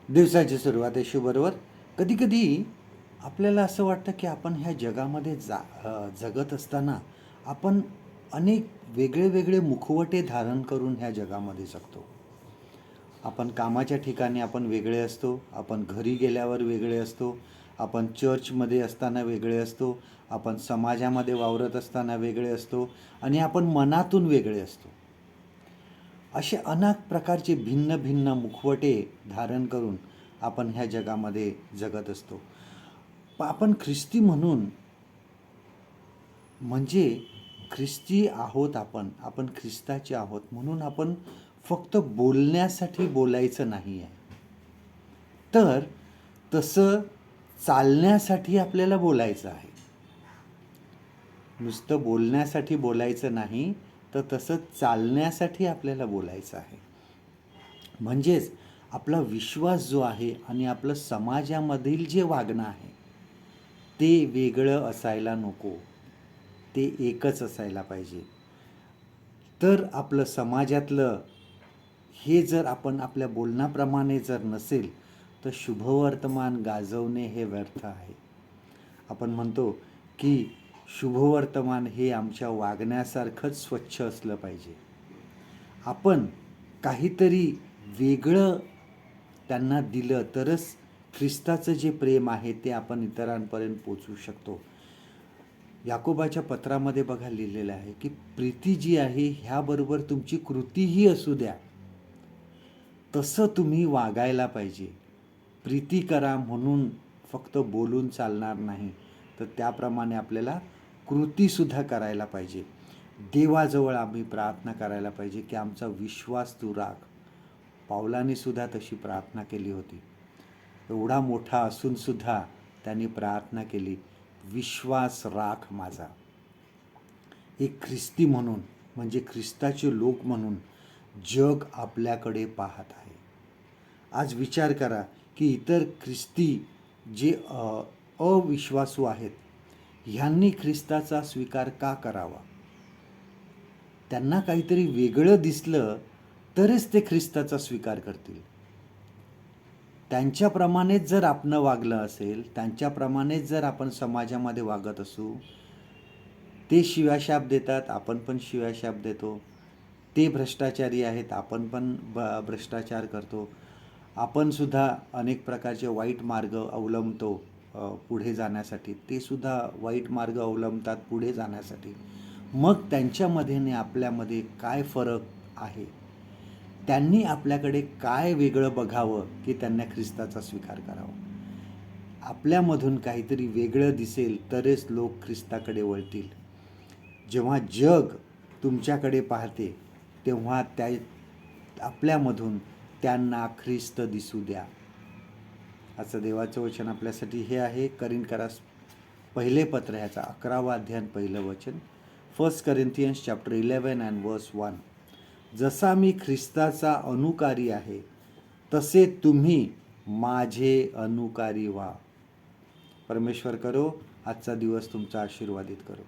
दिवसाची सुरुवात आहे बरोबर. कधी-कधी आपल्याला असं वाटतं, की आपण ह्या जगामध्ये जगत असताना आपण अनेक वेगळे-वेगळे मुखवटे धारण करून ह्या जगामध्ये जगतो. आपण कामाच्या ठिकाणी आपण वेगळे असतो, आपण घरी गेल्यावर वेगळे असतो, आपण चर्चमध्ये असताना वेगळे असतो, आपण समाजामध्ये वावरत असताना वेगळे असतो आणि आपण मनातून वेगळे असतो. असे अनेक प्रकारचे भिन्न भिन्न मुखवटे धारण करून आपण ह्या जगामध्ये जगत असतो. आपण ख्रिस्ती म्हणून म्हणजे ख्रिस्ती आहोत आपण ख्रिस्ताचे आहोत म्हणून आपण फक्त बोलण्यासाठी बोलायचं नाही आहे, तर तसं चालण्यासाठी आपल्याला बोलायचं आहे. नुसतं बोलण्यासाठी बोलायचं नाही, तर तसं चालण्यासाठी आपल्याला बोलायचं आहे. म्हणजेच आपला विश्वास जो आहे आणि आपलं समाजामधील जे वागणं आहे ते वेगळं असायला नको, ते एकच असायला पाहिजे. तर आपलं समाजातलं हे जर आपण आपल्या बोलण्याप्रमाणे जर नसेल तर शुभवर्तमान गाजवणे हे व्यर्थ आहे. आपण म्हणतो की शुभवर्तमान हे आमच्या वागण्यासारखंच स्वच्छ असलं पाहिजे. आपण काहीतरी वेगळं त्यांना दिलं तरच ख्रिस्ताचं जे प्रेम आहे ते आपण इतरांपर्यंत पोचवू शकतो. याकोबाच्या पत्रामध्ये बघा लिहिलेलं आहे की प्रीती जी आहे ह्याबरोबर तुमची कृतीही असू द्या, तसं तुम्ही वागायला पाहिजे. प्रीती करा म्हणून फक्त बोलून चालणार नाही, तर त्याप्रमाणे आपल्याला कृतीसुद्धा करायला पाहिजे. देवाजवळ आम्ही प्रार्थना करायला पाहिजे की आमचा विश्वास तू राख. पावलाने सुद्धा तशी प्रार्थना केली होती. एवढा मोठा असूनसुद्धा त्यांनी प्रार्थना केली, विश्वास राख माझा. एक ख्रिस्ती म्हणून म्हणजे ख्रिस्ताचे लोक म्हणून जग आपल्याकडे पाहत आहे. आज विचार करा की इतर ख्रिस्ती जे अविश्वासू आहेत ह्यांनी ख्रिस्ताचा स्वीकार का करावा? त्यांना काहीतरी वेगळं दिसलं तरच ते ख्रिस्ताचा स्वीकार करतील. त्यांच्याप्रमाणेच जर आपण वागलं असेल, त्यांच्याप्रमाणेच जर आपण समाजामध्ये वागत असू, ते शिव्याशाप देतात, आपण पण शिव्याशाप देतो. ते भ्रष्टाचारी आहेत, आपण पण भ्रष्टाचार करतो. आपण सुद्धा अनेक प्रकारचे वाईट मार्ग अवलंबतो पुढे जाण्यासाठी. ते सुद्धा वाईट मार्ग अवलंबतात पुढे जाण्यासाठी. मग त्यांच्यामध्ये आणि आपल्यामध्ये काय फरक आहे? त्यांनी आपल्याकडे काय वेगळं बघावं की त्यांना ख्रिस्ताचा स्वीकार करावा? आपल्यामधून काहीतरी वेगळं दिसेल तरच लोक ख्रिस्ताकडे वळतील. जेव्हा जग तुमच्याकडे पाहते तेव्हा आपल्यामधून त्यांना ख्रिस्त दिसू द्या. असं देवाचं वचन आपल्यासाठी हे आहे. करिन्थकरास पहिले पत्र ह्याचा 11वा अध्याय पहिलं वचन, 1 Corinthians chapter 11 and verse 1. जसा मी ख्रिस्ताचा अनुकारी आहे तसे तुम्ही माझे अनुकारी व्हा. परमेश्वर करो आजचा दिवस तुमचा आशीर्वादित करो.